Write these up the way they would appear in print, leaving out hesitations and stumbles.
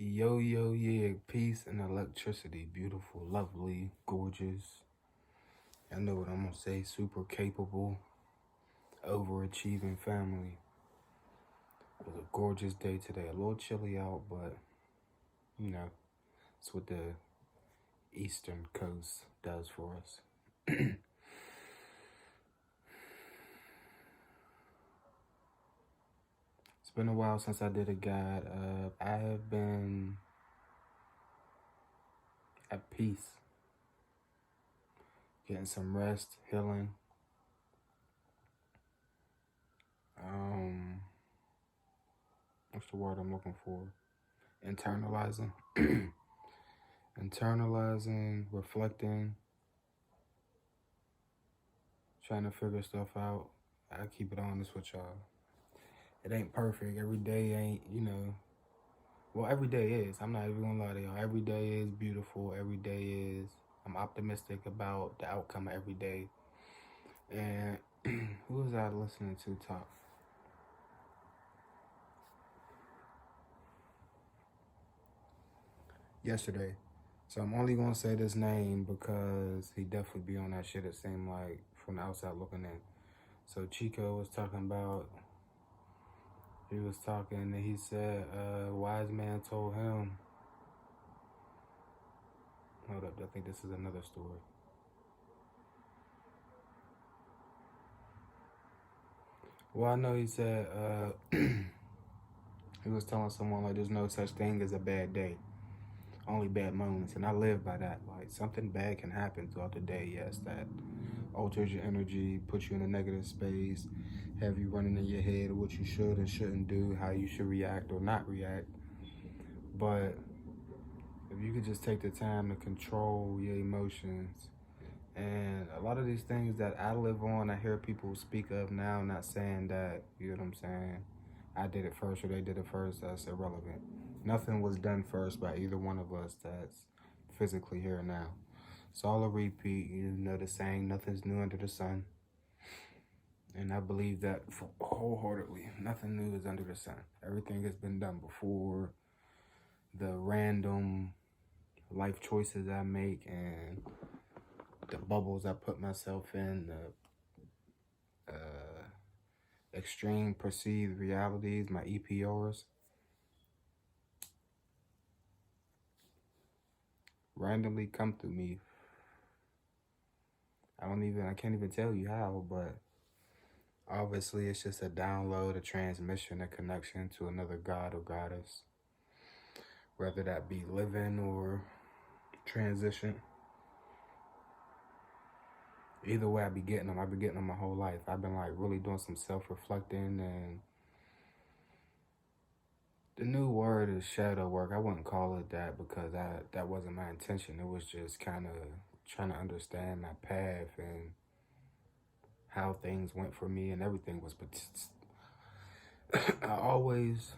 Yo, yo, yeah, peace and electricity. Beautiful, lovely, gorgeous. I know what I'm gonna say. Super capable, overachieving family. It was a gorgeous day today. A little chilly out, but you know, it's what the Eastern Coast does for us. It's been a while since I did a guide. I have been at peace, getting some rest, healing. What's the word I'm looking for? Internalizing. Internalizing, reflecting, trying to figure stuff out. I keep it honest with y'all. It ain't perfect. Every day ain't, well, every day is. I'm not even gonna lie to y'all. Every day is beautiful. Every day is. I'm optimistic about the outcome of every day. And who was I listening to talk? Yesterday. So I'm only gonna say this name because he definitely be on that shit, it seemed like, from the outside looking in. So Chico was talking about, he was talking and he said, wise man told him, hold up, I think this is another story. Well, I know he said, he was telling someone like there's no such thing as a bad day, only bad moments. And I live by that. Like, something bad can happen throughout the day, yes, that alters your energy, puts you in a negative space, have you running in your head what you should and shouldn't do, how you should react or not react. But if you could just take the time to control your emotions, and a lot of these things that I live on, I hear people speak of now, not saying that, you know what I'm saying, I did it first or they did it first, that's irrelevant. Nothing was done first by either one of us that's physically here now. It's all a repeat, you know the saying, nothing's new under the sun. And I believe that wholeheartedly. Nothing new is under the sun. Everything has been done before. The random life choices I make and the bubbles I put myself in, the extreme perceived realities, my EPRs, randomly come through me. I can't even tell you how, but obviously it's just a download, a transmission, a connection to another god or goddess, whether that be living or transition. Either way, I've been getting them my whole life. I've been like really doing some self-reflecting, and the new word is shadow work. I wouldn't call it that because that wasn't my intention. It was just kind of trying to understand my path and how things went for me, and everything was. I always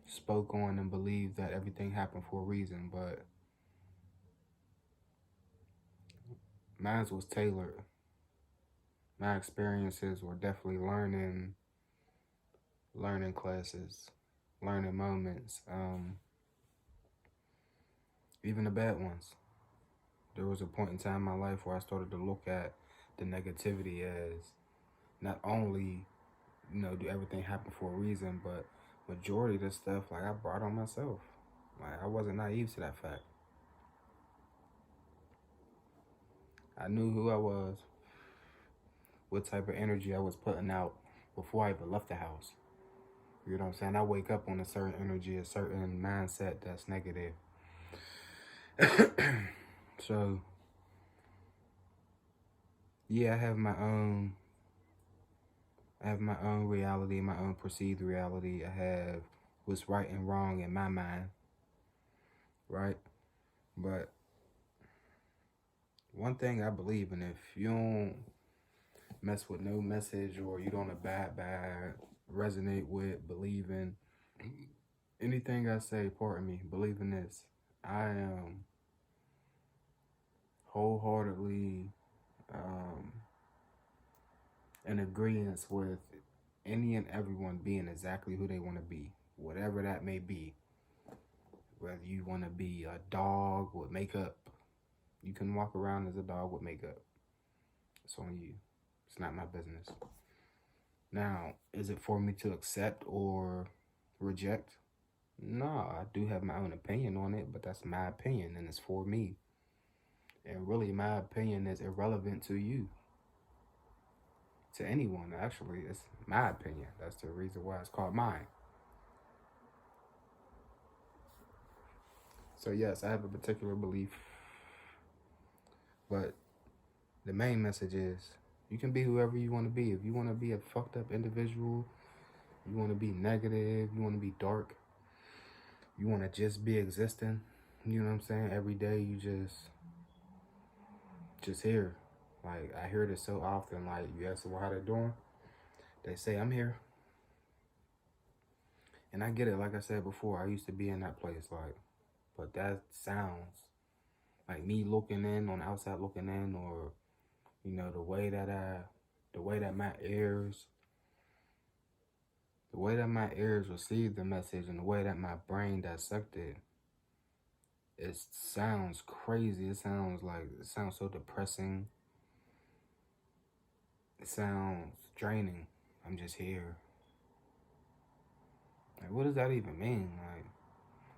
spoke on and believed that everything happened for a reason, but mine was tailored. My experiences were definitely learning classes, learning moments, even the bad ones. There was a point in time in my life where I started to look at the negativity as not only, do everything happen for a reason, but majority of the stuff, like, I brought on myself. Like, I wasn't naive to that fact. I knew who I was, what type of energy I was putting out before I even left the house. You know what I'm saying? I wake up on a certain energy, a certain mindset that's negative. So, yeah, I have my own reality, my own perceived reality. I have what's right and wrong in my mind, right? But one thing I believe in, if you don't mess with no message or you don't abide by, resonate with, believe in anything I say, pardon me, believe in this. I am wholeheartedly in agreement with any and everyone being exactly who they want to be, whatever that may be. Whether you want to be a dog with makeup, you can walk around as a dog with makeup. It's on you. It's not my business. Now, is it for me to accept or reject? No, I do have my own opinion on it, but that's my opinion and it's for me. And really, my opinion is irrelevant to you, to anyone, actually. It's my opinion. That's the reason why it's called mine. So, yes, I have a particular belief, but the main message is you can be whoever you want to be. If you want to be a fucked up individual, you want to be negative, you want to be dark, you want to just be existing, you know what I'm saying? Every day you just here. Like, I hear this so often. Like, you ask them how they're doing, they say, I'm here. And I get it. Like I said before, I used to be in that place. Like, but that sounds like me looking in on the outside looking in, or, you know, the way that my ears receive the message and the way that my brain dissected, it sounds crazy. It sounds so depressing. It sounds draining. I'm just here. Like, what does that even mean? Like,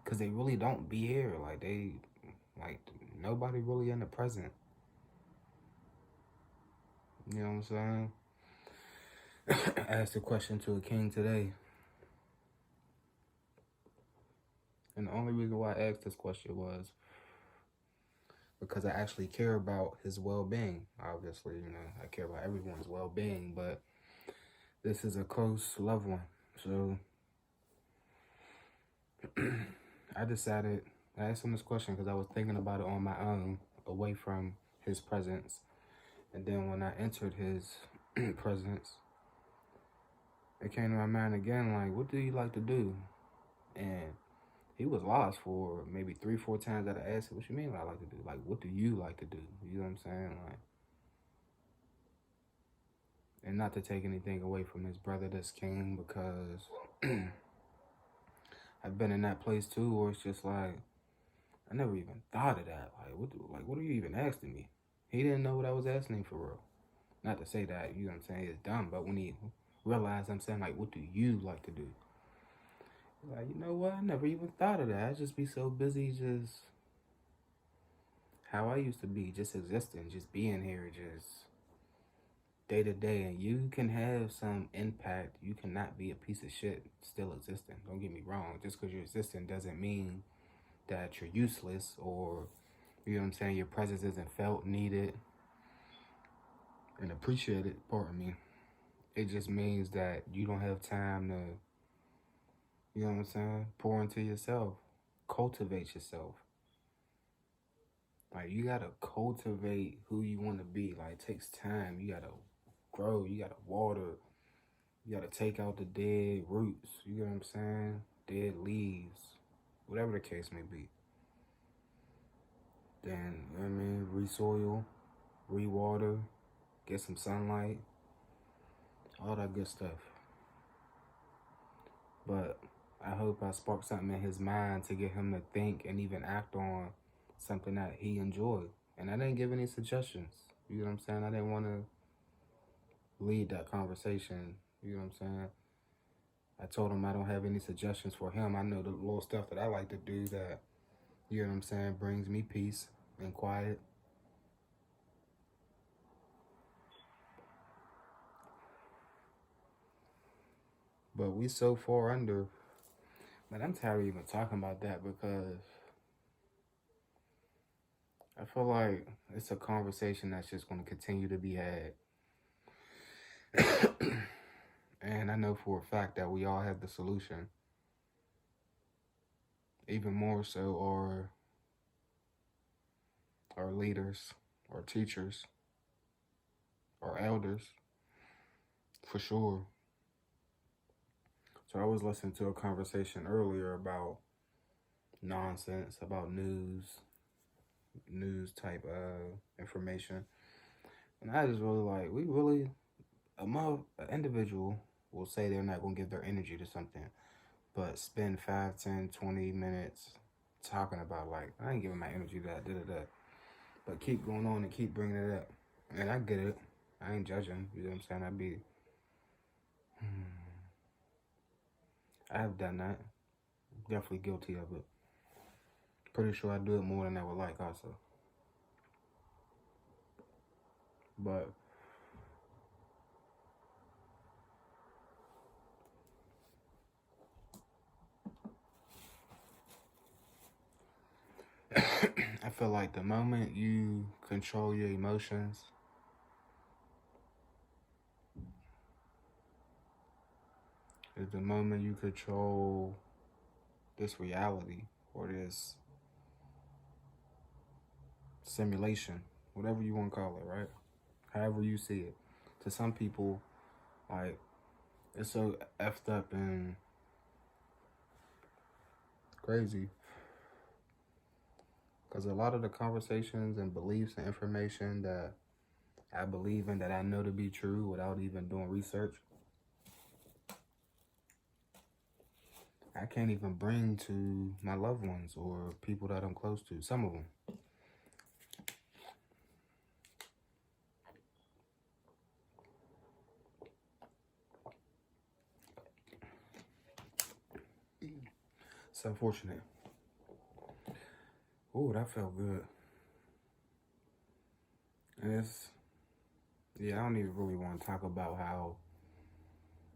because they really don't be here. Like, nobody really in the present. You know what I'm saying? I asked a question to a king today. And the only reason why I asked this question was because I actually care about his well-being. Obviously, you know, I care about everyone's well-being, but this is a close loved one. So I asked him this question because I was thinking about it on my own, away from his presence. And then when I entered his presence, it came to my mind again, like, what do you like to do? And he was lost for maybe 3-4 times that I asked him, what you mean what I like to do? Like, what do you like to do? You know what I'm saying? Like, and not to take anything away from his brother that's king, because I've been in that place too, where it's just like, I never even thought of that. Like, what are you even asking me? He didn't know what I was asking him for real. Not to say that, you know what I'm saying, it's dumb, but when he realized I'm saying, like, what do you like to do? Like, you know what? I never even thought of that. I just be so busy just how I used to be, just existing, just being here, just day to day. And you can have some impact. You cannot be a piece of shit still existing. Don't get me wrong. Just because you're existing doesn't mean that you're useless, or, you know what I'm saying, your presence isn't felt, needed, and appreciated. Pardon me. It just means that you don't have time to, you know what I'm saying, pour into yourself, cultivate yourself. Like, you gotta cultivate who you want to be. Like, it takes time. You gotta grow. You gotta water. You gotta take out the dead roots. You know what I'm saying? Dead leaves. Whatever the case may be. Then, you know what I mean? Resoil, rewater, get some sunlight. All that good stuff. But I hope I sparked something in his mind to get him to think and even act on something that he enjoyed. And I didn't give any suggestions. You know what I'm saying? I didn't want to lead that conversation. You know what I'm saying? I told him I don't have any suggestions for him. I know the little stuff that I like to do that, you know what I'm saying, brings me peace and quiet. But we so far under. But I'm tired of even talking about that, because I feel like it's a conversation that's just going to continue to be had. And I know for a fact that we all have the solution. Even more so our leaders, our teachers, our elders, for sure. So I was listening to a conversation earlier about nonsense, about news type information. And I just really like, an individual will say they're not going to give their energy to something, but spend 5, 10, 20 minutes talking about, like, I ain't giving my energy to that, but keep going on and keep bringing it up. And I get it. I ain't judging. You know what I'm saying? I have done that. Definitely guilty of it. Pretty sure I do it more than I would like also. But I feel like the moment you control your emotions, is the moment you control this reality or this simulation, whatever you want to call it, right? However you see it. To some people, like, it's so effed up and crazy. Because a lot of the conversations and beliefs and information that I believe in, that I know to be true without even doing research, I can't even bring to my loved ones or people that I'm close to. Some of them. It's unfortunate. Ooh, that felt good. And I don't even really want to talk about how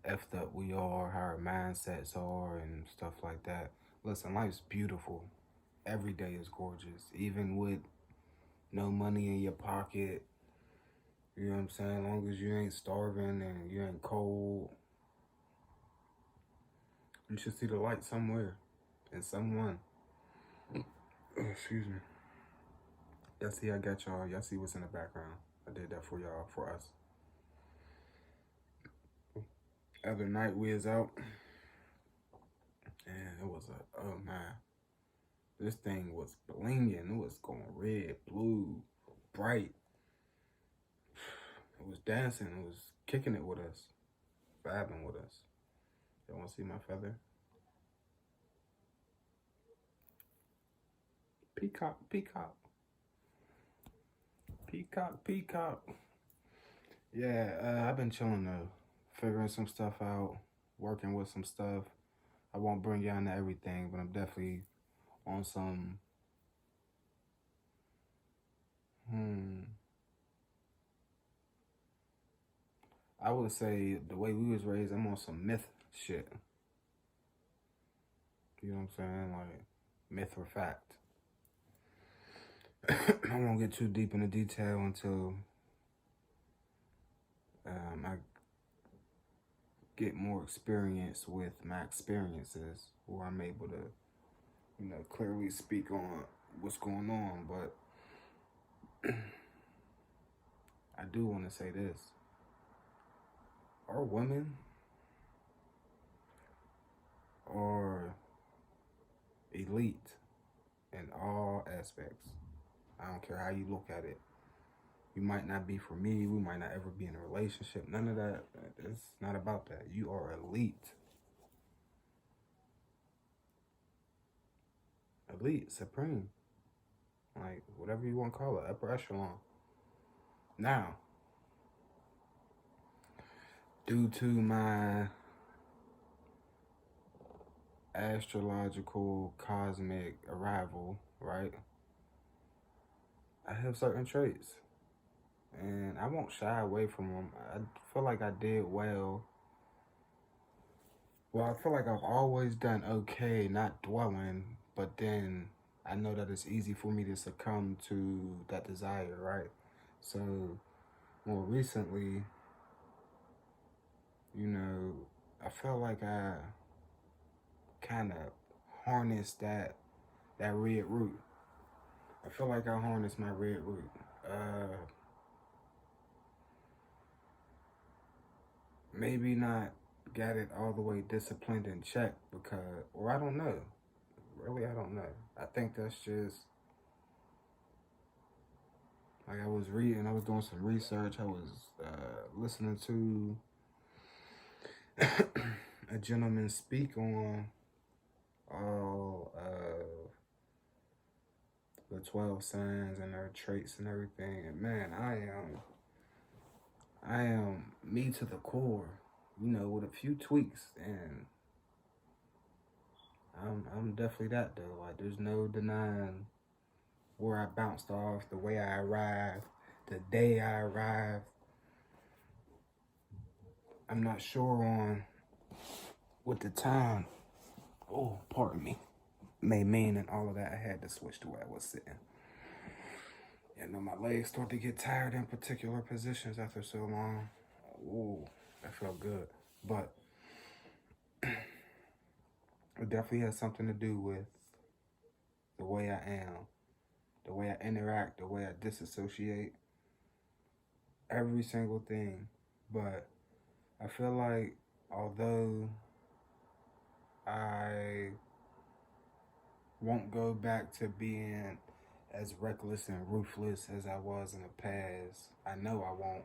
effed up we are, how our mindsets are, and stuff like that. Listen, life's beautiful. Every day is gorgeous. Even with no money in your pocket, you know what I'm saying? As long as you ain't starving and you ain't cold, you should see the light somewhere and someone. Excuse me. Y'all see I got y'all. Y'all see what's in the background. I did that for y'all, for us. Other night we was out, and it was oh man, this thing was blinging. It was going red, blue, bright. It was dancing. It was kicking it with us, vibing with us. Y'all want to see my feather? Peacock, peacock. Peacock, peacock. Yeah, I've been chilling though, figuring some stuff out, working with some stuff. I won't bring you into everything, but I'm definitely on some, I would say the way we was raised, I'm on some myth shit. You know what I'm saying? Like, myth or fact. I won't get too deep into detail until I get more experience with my experiences, where I'm able to, clearly speak on what's going on. But I do want to say this. Our women are elite in all aspects. I don't care how you look at it. You might not be for me. We might not ever be in a relationship. None of that. It's not about that. You are elite. Elite, supreme. Like, whatever you want to call it. Upper echelon. Now, due to my astrological cosmic arrival, right? I have certain traits. And I won't shy away from them. I feel like I did well. Well, I feel like I've always done okay, not dwelling, but then I know that it's easy for me to succumb to that desire, right? So, more recently, I felt like I kind of harnessed that red root. I feel like I harnessed my red root. Maybe not got it all the way disciplined and checked or I don't know. Really, I don't know. I think that's just, like, I was doing some research. I was listening to a gentleman speak on all of 12 signs and their traits and everything. And man, I am me to the core, with a few tweaks, and I'm definitely that though. Like, there's no denying where I bounced off, the way I arrived, the day I arrived. I'm not sure on what the time, oh, pardon me, may mean and all of that. I had to switch to where I was sitting. My legs start to get tired in particular positions after so long. Ooh, that felt good. But it definitely has something to do with the way I am, the way I interact, the way I disassociate, every single thing. But I feel like although I won't go back to being as reckless and ruthless as I was in the past, I know I won't.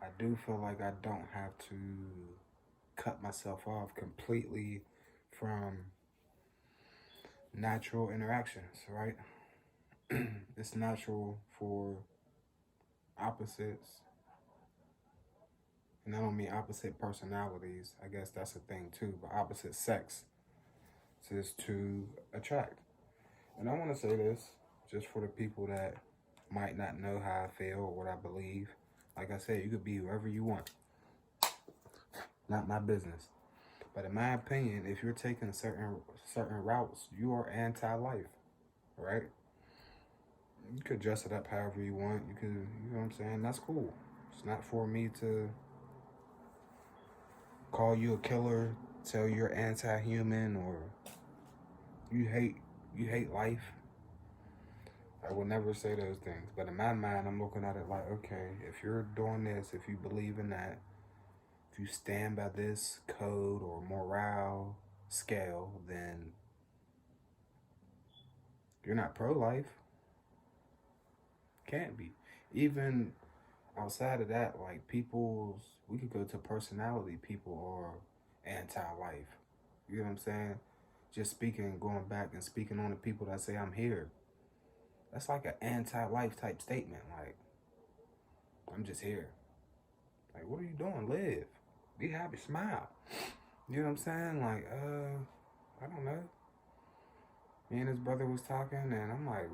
I do feel like I don't have to cut myself off completely from natural interactions, right? It's natural for opposites, and I don't mean opposite personalities, I guess that's a thing too, but opposite sex is to attract. And I want to say this just for the people that might not know how I feel or what I believe. Like I said, you could be whoever you want. Not my business. But in my opinion, if you're taking certain routes, you are anti-life, right? You could dress it up however you want. You could, you know what I'm saying? That's cool. It's not for me to call you a killer, tell you're anti-human, or you hate life. I would never say those things. But in my mind, I'm looking at it like, okay, if you're doing this, if you believe in that, if you stand by this code or morale scale, then you're not pro-life. Can't be. Even outside of that, like we could go to personality. People are anti-life. You know what I'm saying? Just going back and speaking on the people that say I'm here. That's like an anti-life type statement. Like, I'm just here. Like, what are you doing? Live. Be happy. Smile. You know what I'm saying? Like, I don't know. Me and his brother was talking, and I'm like,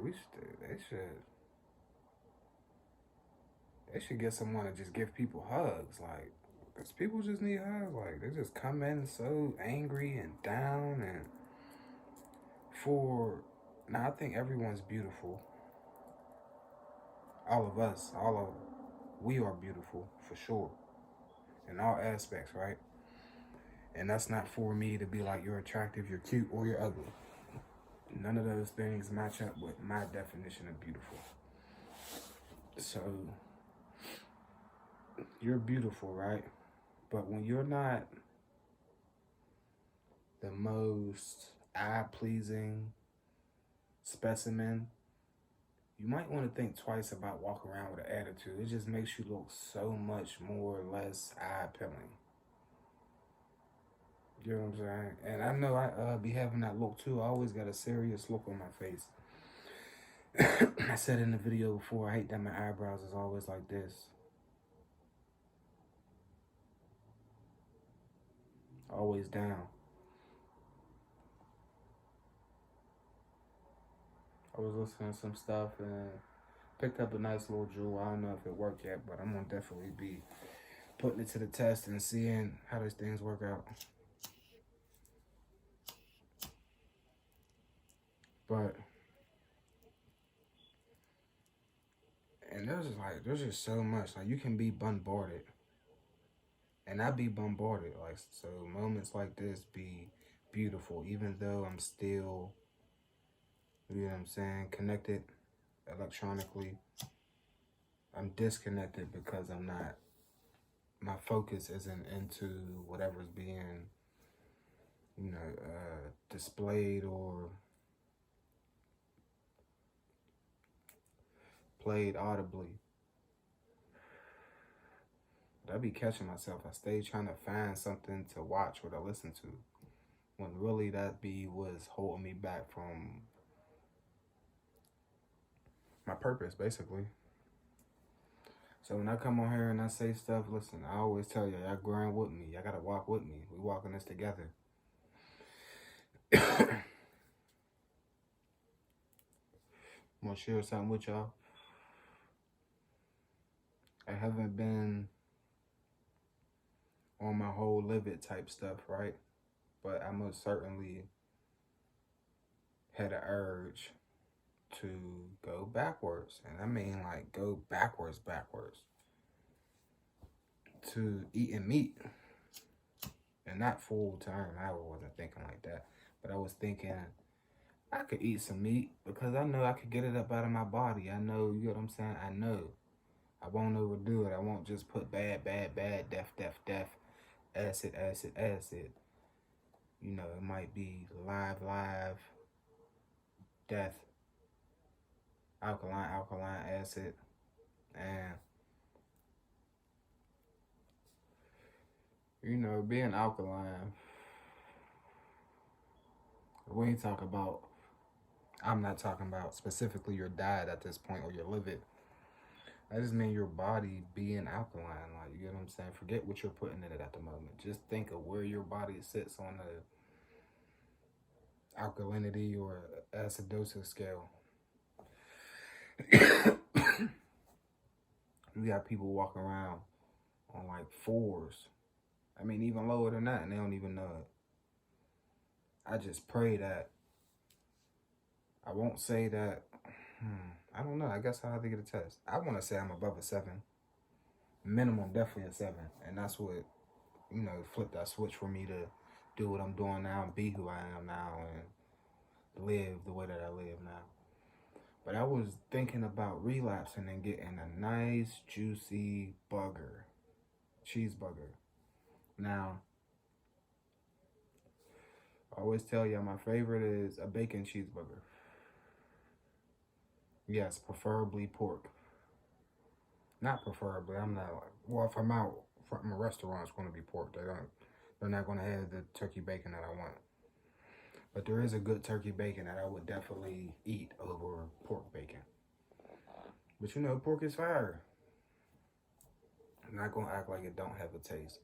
they should get someone to just give people hugs. Like, because people just need hugs. Like, they just come in so angry and down. And now I think everyone's beautiful. All of us, we are beautiful for sure. In all aspects, right? And that's not for me to be like, you're attractive, you're cute, or you're ugly. None of those things match up with my definition of beautiful. So, you're beautiful, right? But when you're not the most eye-pleasing specimen, you might want to think twice about walking around with an attitude. It just makes you look so much more or less eye-appealing. You know what I'm saying? And I know I be having that look too. I always got a serious look on my face. I said in the video before, I hate that my eyebrows is always like this. Always down. I was listening to some stuff and picked up a nice little jewel. I don't know if it worked yet, but I'm going to definitely be putting it to the test and seeing how these things work out. But, and there's just so much. Like, you can be bombarded. And I be bombarded. Like, so moments like this be beautiful, even though I'm still, you know what I'm saying, connected electronically. I'm disconnected because my focus isn't into whatever's being, displayed or played audibly. But I be catching myself. I stay trying to find something to watch or to listen to, when really that was holding me back from my purpose, basically. So when I come on here and I say stuff, listen, I always tell y'all grind with me. Y'all gotta walk with me. We walking this together. I'm gonna share something with y'all. I haven't been on my whole live it type stuff, right? But I most certainly had an urge to go backwards. And I mean like go backwards to eating meat. And not full term. I wasn't thinking like that. But I was thinking I could eat some meat because I know I could get it up out of my body. I know, you know what I'm saying? I know. I won't overdo it. I won't just put bad, death, acid. You know, it might be live, death, alkaline, acid. And, you know, being alkaline, we ain't talking about, I'm not talking about specifically your diet at this point or your liver. I just mean your body being alkaline. Like, you know what I'm saying? Forget what you're putting in it at the moment. Just think of where your body sits on the alkalinity or acidosis scale. We got people walking around on like fours. I mean, even lower than that, and they don't even know it. I just pray that, I won't say that, I don't know. I guess I'll have to get a test. I want to say I'm above a 7. Minimum, definitely a 7. And that's what, you know, flip that switch for me to do what I'm doing now and be who I am now and live the way that I live now. But I was thinking about relapsing and getting a nice, juicy cheeseburger. Now, I always tell y'all my favorite is a bacon cheeseburger. Yes, preferably pork. Not preferably. I'm not like, well, if I'm out from a restaurant, it's going to be pork. They're not going to have the turkey bacon that I want. But there is a good turkey bacon that I would definitely eat over pork bacon. But you know, pork is fire. I'm not going to act like it don't have a taste.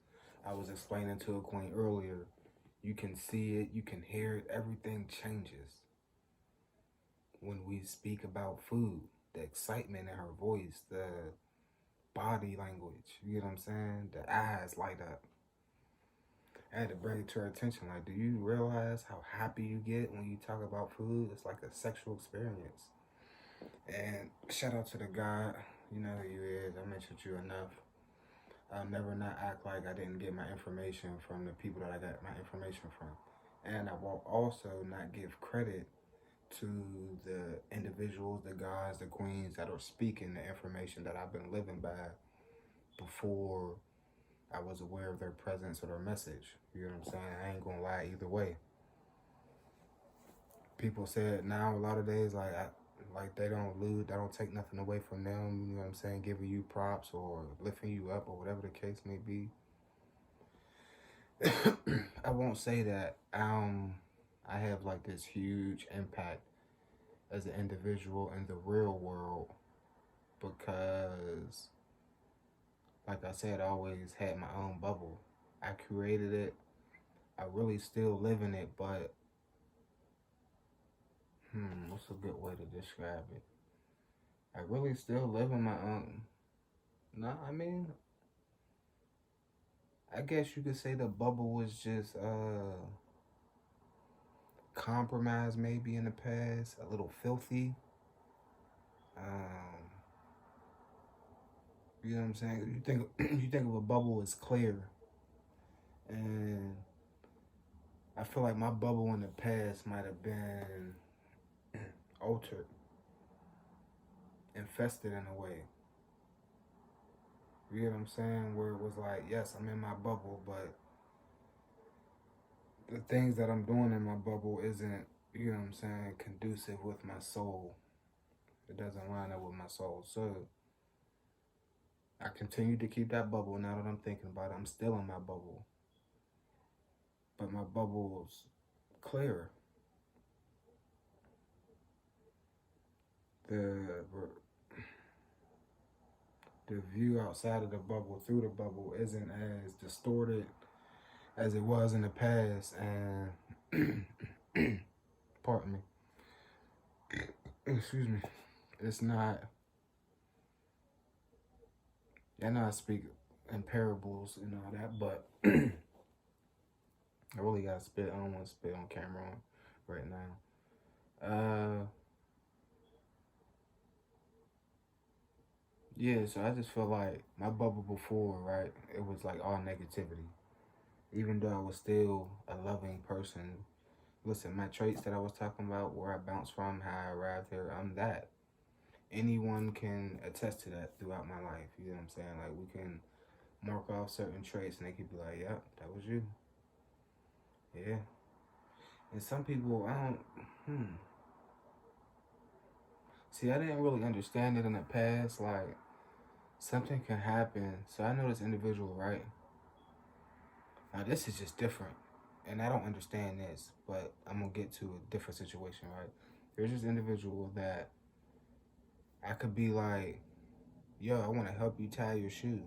I was explaining to a queen earlier, you can see it, you can hear it, everything changes when we speak about food. The excitement in her voice, the body language, you know what I'm saying? The eyes light up. I had to bring it to her attention. Like, do you realize how happy you get when you talk about food? It's like a sexual experience. And shout out to the God, you know who you is. I mentioned you enough. I'll never not act like I didn't get my information from the people that I got my information from. And I will also not give credit to the individuals, the guys, the queens that are speaking the information that I've been living by before I was aware of their presence or their message. You know what I'm saying? I ain't gonna lie either way. People said now a lot of days like they don't take nothing away from them, you know what I'm saying, giving you props or lifting you up or whatever the case may be. I won't say that I have like this huge impact as an individual in the real world because, like I said, I always had my own bubble. I created it. I really still live in it, but what's a good way to describe it? I really still live in my own. No, I mean, I guess you could say the bubble was just compromised maybe in the past, a little filthy. Um, you know what I'm saying? You think of a bubble as clear, and I feel like my bubble in the past might have been altered, infested in a way. You know what I'm saying? Where it was like, yes, I'm in my bubble, but the things that I'm doing in my bubble isn't, you know what I'm saying, conducive with my soul. It doesn't line up with my soul. So I continue to keep that bubble. Now that I'm thinking about it, I'm still in my bubble. But my bubble's clear. the the view outside of the bubble, through the bubble, isn't as distorted as it was in the past. And pardon me, excuse me, it's not. I know I speak in parables and all that, but I really gotta spit. I don't want to spit on camera right now. Yeah, so I just feel like my bubble before, right? It was like all negativity. Even though I was still a loving person. Listen, my traits that I was talking about, where I bounced from, how I arrived here, I'm that. Anyone can attest to that throughout my life. You know what I'm saying? Like, we can mark off certain traits and they could be like, yep, that was you. Yeah. And some people, I don't, see, I didn't really understand it in the past. Like, something can happen. So I know this individual, right? Now, this is just different. And I don't understand this, but I'm going to get to a different situation, right? There's this individual that I could be like, yo, I want to help you tie your shoe.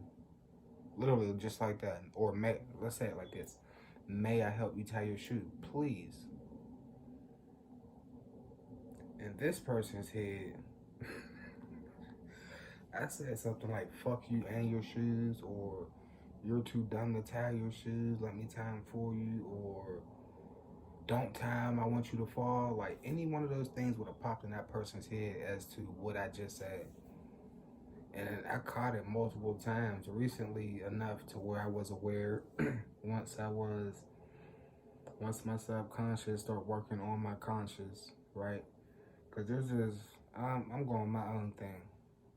Literally, just like that. Or, let's say it like this. May I help you tie your shoe? Please. In this person's head, I said something like, fuck you and your shoes, or you're too dumb to tie your shoes, let me tie them for you, or don't tie them, I want you to fall. Like, any one of those things would have popped in that person's head as to what I just said. And I caught it multiple times, recently enough to where I was aware once my subconscious started working on my conscious, right? Because there's this, I'm going my own thing,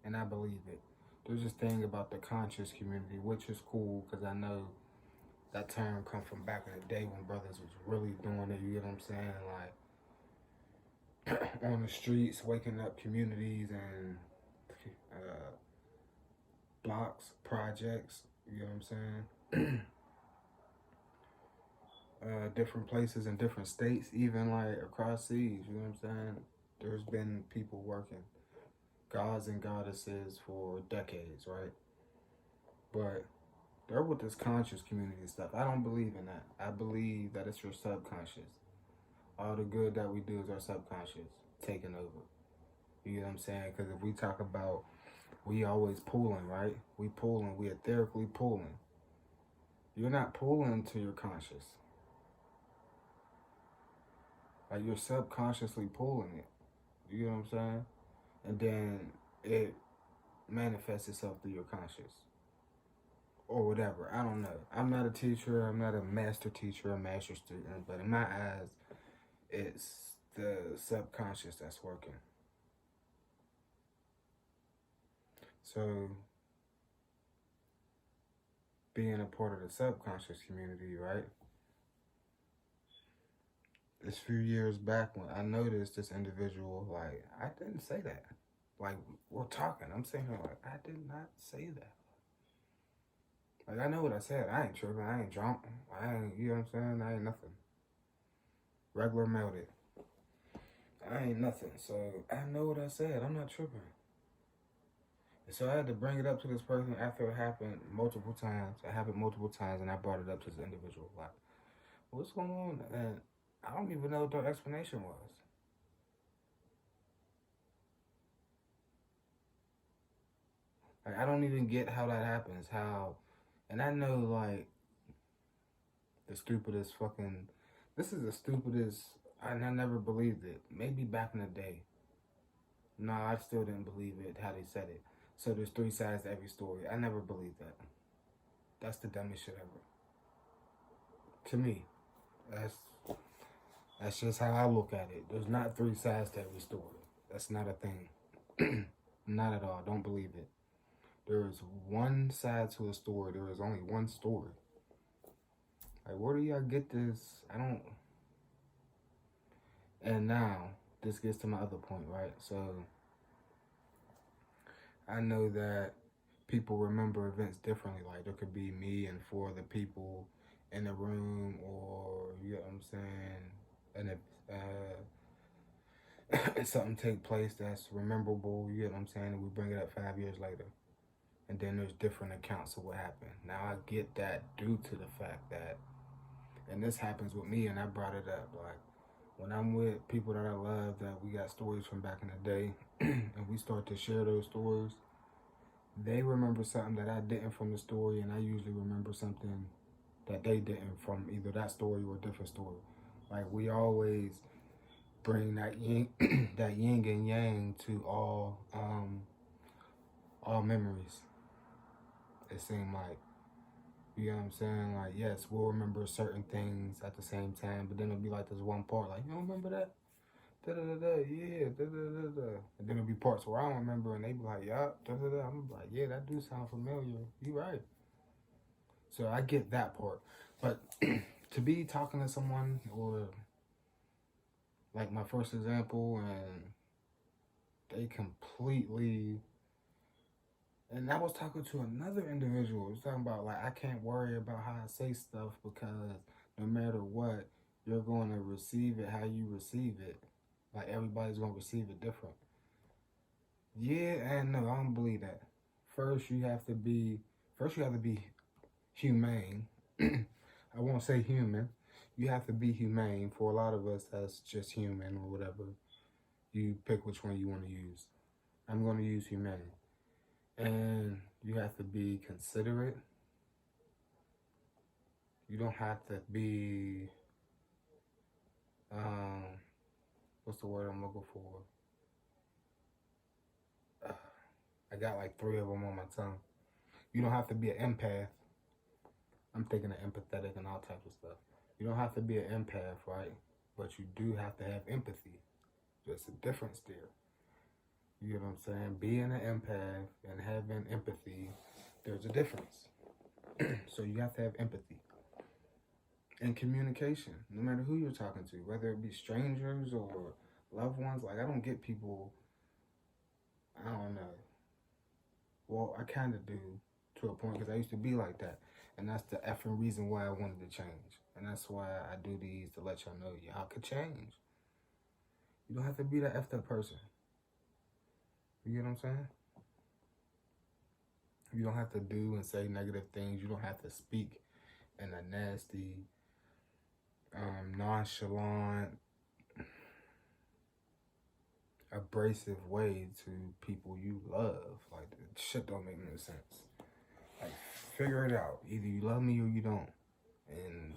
and I believe it. There's this thing about the conscious community, which is cool, because I know that term come from back in the day when brothers was really doing it, you get what I'm saying? Like, on the streets, waking up communities and blocks, projects, you know what I'm saying? Different places in different states, even like across seas, you know what I'm saying? There's been people working, gods and goddesses for decades, right? But they're with this conscious community stuff. I don't believe in that. I believe that it's your subconscious. All the good that we do is our subconscious taking over. You know what I'm saying? Because if we talk about, we always pulling, right? We pulling, we etherically pulling. You're not pulling to your conscious. Like, you're subconsciously pulling it. You know what I'm saying? And then it manifests itself through your conscious. Or whatever. I don't know. I'm not a teacher. I'm not a master teacher, a master student. But in my eyes, it's the subconscious that's working. So, being a part of the subconscious community, right? This few years back when I noticed this individual, like, I didn't say that. Like, we're talking. I'm saying here, like, I did not say that. Like, I know what I said. I ain't tripping. I ain't drunk. I ain't, you know what I'm saying? I ain't nothing. Regular melted. I ain't nothing. So, I know what I said. I'm not tripping. And so I had to bring it up to this person after it happened multiple times. It happened multiple times, and I brought it up to this individual. Like, what's going on? And I don't even know what their explanation was. Like, I don't even get how that happens. How, and I know, like, the stupidest fucking, this is the stupidest, and I never believed it. Maybe back in the day. No, I still didn't believe it, how they said it. So there's three sides to every story. I never believed that. That's the dumbest shit ever. To me. That's just how I look at it. There's not three sides to every story. That's not a thing. Not at all. Don't believe it. There is one side to a story. There is only one story. Like, where do y'all get this? I don't. And now, this gets to my other point, right? So, I know that people remember events differently. Like, there could be me and four other people in the room, or, you know what I'm saying? And something take place that's rememberable, you get what I'm saying, and we bring it up 5 years later. And then there's different accounts of what happened. Now I get that due to the fact that, and this happens with me, and I brought it up, like, when I'm with people that I love, that we got stories from back in the day, and we start to share those stories, they remember something that I didn't from the story, and I usually remember something that they didn't from either that story or a different story. Like, we always bring that yin, that yin and yang to all memories. It seemed like, you know what I'm saying? Like, yes, we'll remember certain things at the same time, but then it'll be like this one part, like, you don't remember that? Da da da da, yeah, da da da da. And then it'll be parts where I don't remember, and they be like, yeah, da da da. I'm like, yeah, that do sound familiar. You right. So I get that part. But to be talking to someone, or like my first example, and they completely, and I was talking to another individual. I was talking about, like, I can't worry about how I say stuff because no matter what, you're going to receive it how you receive it. Like, everybody's going to receive it different. Yeah and no, I don't believe that. First, you have to be. First, you have to be humane. I won't say human. You have to be humane. For a lot of us, that's just human or whatever. You pick which one you want to use. I'm going to use humane. And you have to be considerate. You don't have to be, what's the word I'm looking for? I got like 3 of them on my tongue. You don't have to be an empath. I'm thinking of empathetic and all types of stuff. You don't have to be an empath, right? But you do have to have empathy. There's a difference there. You know what I'm saying? Being an empath and having empathy, there's a difference. So you have to have empathy. And communication, no matter who you're talking to, whether it be strangers or loved ones. Like, I don't get people, I don't know. Well, I kind of do to a point, because I used to be like that. And that's the effing reason why I wanted to change. And that's why I do these, to let y'all know y'all could change. You don't have to be that effed up person. You get what I'm saying? You don't have to do and say negative things. You don't have to speak in a nasty, nonchalant, abrasive way to people you love. Like, shit don't make no sense. Like, figure it out. Either you love me or you don't. And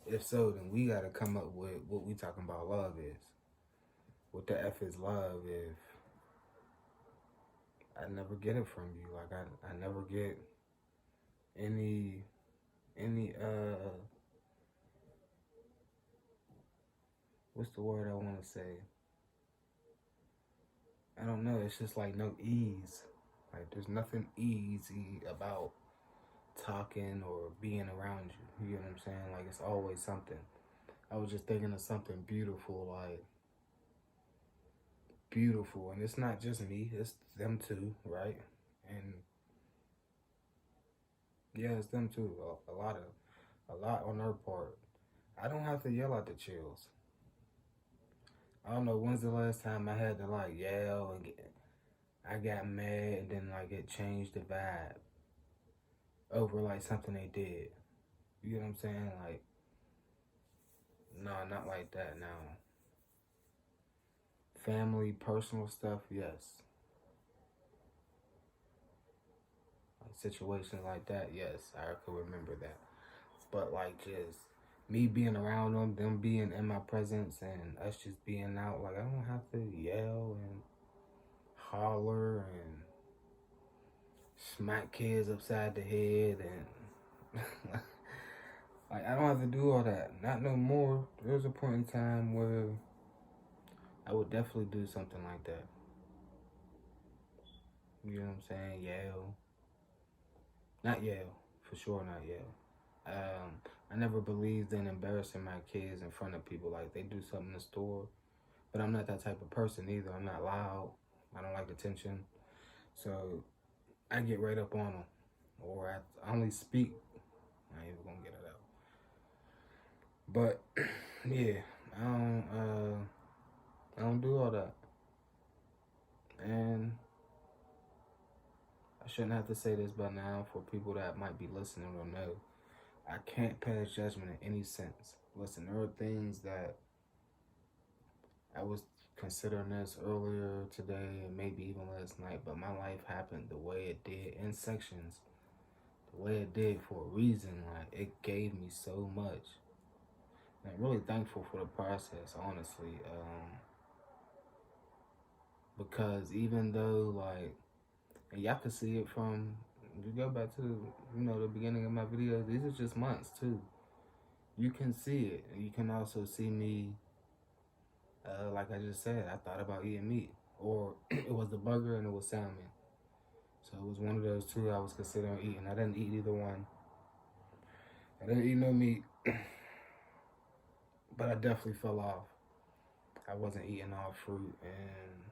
if so, then we gotta come up with what we talking about love is. What the F is love if I never get it from you? Like, I never get any what's the word I wanna say? I don't know, it's just like no ease. Like, there's nothing easy about talking or being around you. You know what I'm saying? Like, it's always something. I was just thinking of something beautiful, like, beautiful. And it's not just me, it's them too, right? And yeah, it's them too. A lot on their part. I don't have to yell at the chills. I don't know when's the last time I had to, like, yell and I got mad, and then, like, it changed the vibe over, like, something they did. You know what I'm saying? Like, no, not like that now. Family, personal stuff, yes. Like, situations like that, yes, I could remember that. But, like, just me being around them being in my presence, and us just being out, like, I don't have to yell and holler and smack kids upside the head, and like, I don't have to do all that. Not no more. There was a point in time where I would definitely do something like that. You know what I'm saying? Yell. Not yell. For sure not yell. I never believed in embarrassing my kids in front of people. Like, they do something in the store, but I'm not that type of person either. I'm not loud. I don't like attention. So I get right up on them. Or I only speak. I ain't even gonna get it out. But yeah, I don't do all that. And I shouldn't have to say this by now for people that might be listening or know. I can't pass judgment in any sense. Listen, there are things that I was considering this earlier today and maybe even last night, but my life happened the way it did in sections, the way it did for a reason. Like, it gave me so much. And I'm really thankful for the process, honestly. Because even though, like, and y'all can see it from, you go back to, the beginning of my videos, these are just months too. You can see it. You can also see me, like I just said, I thought about eating meat. Or it was the burger and it was salmon. So it was one of those two I was considering eating. I didn't eat either one. I didn't eat no meat. But I definitely fell off. I wasn't eating all fruit and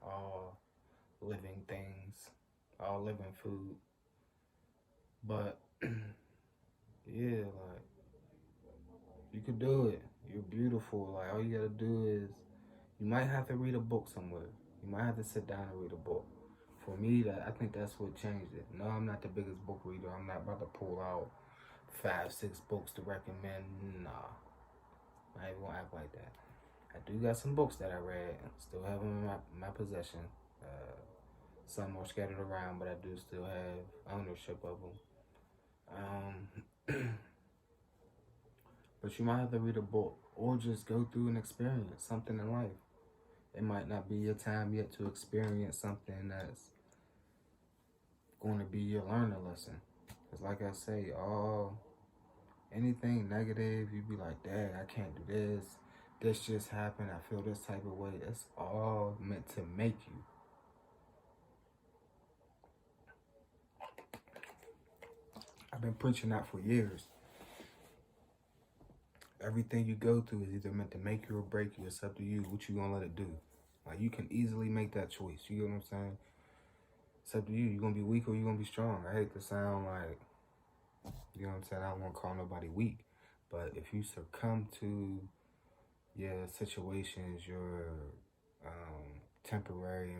all living things, all living food. But yeah, like, you could do it. You're beautiful. Like, all you gotta do is, you might have to read a book somewhere. You might have to sit down and read a book. For me, I think that's what changed it. No, I'm not the biggest book reader. I'm not about to pull out 5, 6 books to recommend. Nah, I ain't even gonna act like that. I do got some books that I read. Still have them in my possession. Some are scattered around, but I do still have ownership of them. But you might have to read a book or just go through and experience something in life. It might not be your time yet to experience something that's going to be your learning lesson. Because like I say, anything negative, you be like, dang, I can't do this. This just happened. I feel this type of way. It's all meant to make you. I've been preaching that for years. Everything you go through is either meant to make you or break you. It's up to you what you gonna let it do. Like, you can easily make that choice. You get what I'm saying? It's up to you. You gonna be weak or you gonna be strong. I hate to sound like, you know what I'm saying, I don't want to call nobody weak. But if you succumb to your situations, your temporary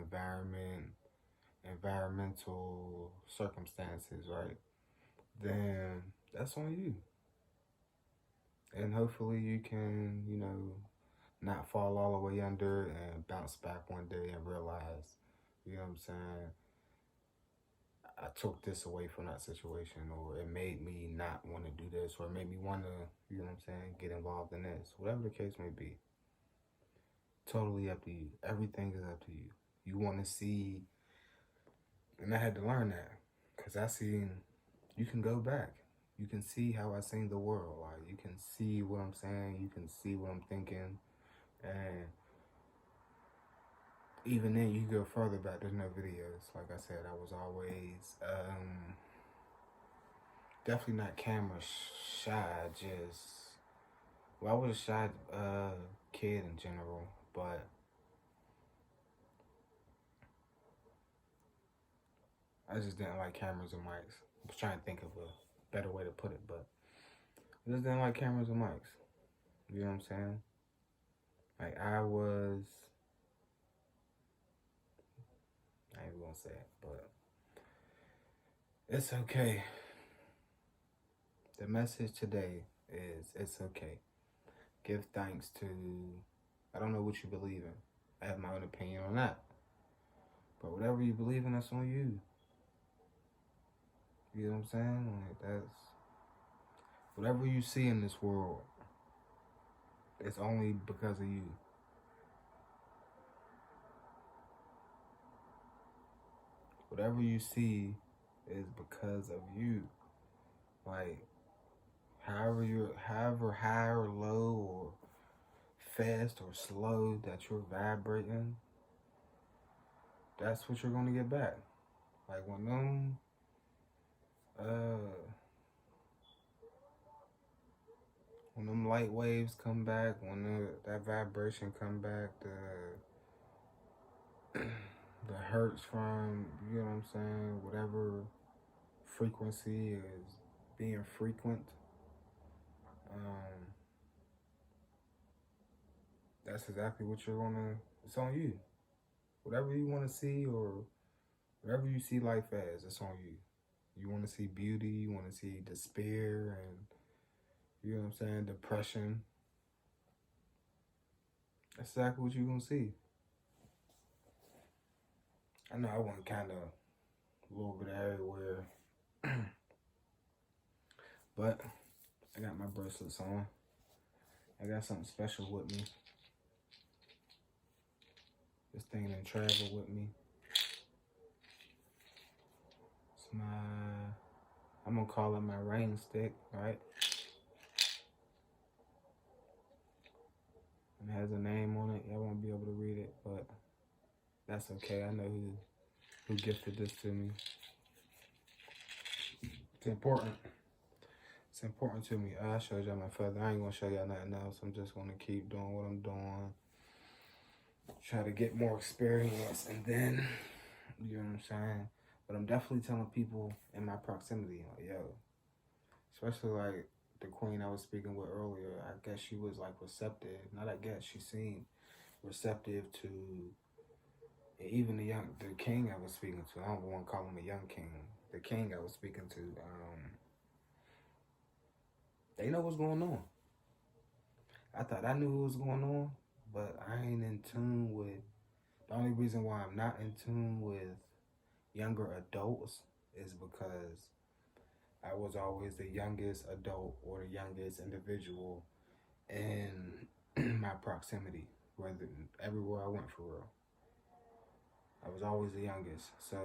environmental circumstances, right, then that's on you. And hopefully you can, not fall all the way under and bounce back one day and realize, you know what I'm saying, I took this away from that situation, or it made me not want to do this, or it made me want to, you know what I'm saying, get involved in this. Whatever the case may be. Totally up to you. Everything is up to you. You want to see, and I had to learn that, because you can go back. You can see how I seen the world. Like, you can see what I'm saying. You can see what I'm thinking. And even then, you go further back. There's no videos. Like I said, I was always definitely not camera shy. I was a shy kid in general, but I just didn't like cameras and mics. I was trying to think of a better way to put it, but I just didn't like cameras and mics. You know what I'm saying? Like, I ain't even gonna say it, but it's okay. The message today is, it's okay. Give thanks to, I don't know what you believe in. I have my own opinion on that. But whatever you believe in, that's on you. You know what I'm saying? Like, whatever you see in this world, it's only because of you. Whatever you see is because of you. Like, however high or low or fast or slow that you're vibrating, that's what you're gonna get back. Like, when them light waves come back, when that vibration come back, the hertz from, you know what I'm saying, whatever frequency is being frequent, that's exactly what you're gonna. It's on you. Whatever you want to see, or whatever you see life as, it's on you. You want to see beauty. You want to see despair, and you know what I'm saying, depression. That's exactly what you're gonna see. I know I went kind of a little bit everywhere, but I got my bracelets on. I got something special with me. This thing done travel with me. It's my, I'm gonna call it my rain stick, right? It has a name on it. Y'all won't be able to read it, but that's okay. I know who gifted this to me. It's important. It's important to me. I showed y'all my feather. I ain't gonna show y'all nothing else. I'm just gonna keep doing what I'm doing. Try to get more experience, and then, you know what I'm saying? But I'm definitely telling people in my proximity, like, yo, especially like the queen I was speaking with earlier, I guess she was like receptive. Not I guess, she seemed receptive to even the king I was speaking to. I don't want to call him a young king. The king I was speaking to, they know what's going on. I thought I knew what was going on, but I ain't in tune with. The only reason why I'm not in tune with younger adults is because I was always the youngest adult or the youngest individual in my proximity, whether everywhere I went, for real. I was always the youngest, so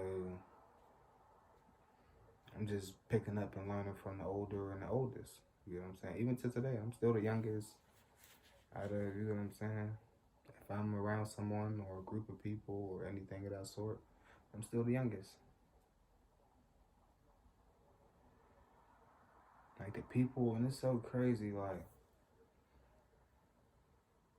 I'm just picking up and learning from the older and the oldest. You know what I'm saying? Even to today, I'm still the youngest out of, you know what I'm saying? If I'm around someone or a group of people or anything of that sort, I'm still the youngest. Like the people, and it's so crazy, like,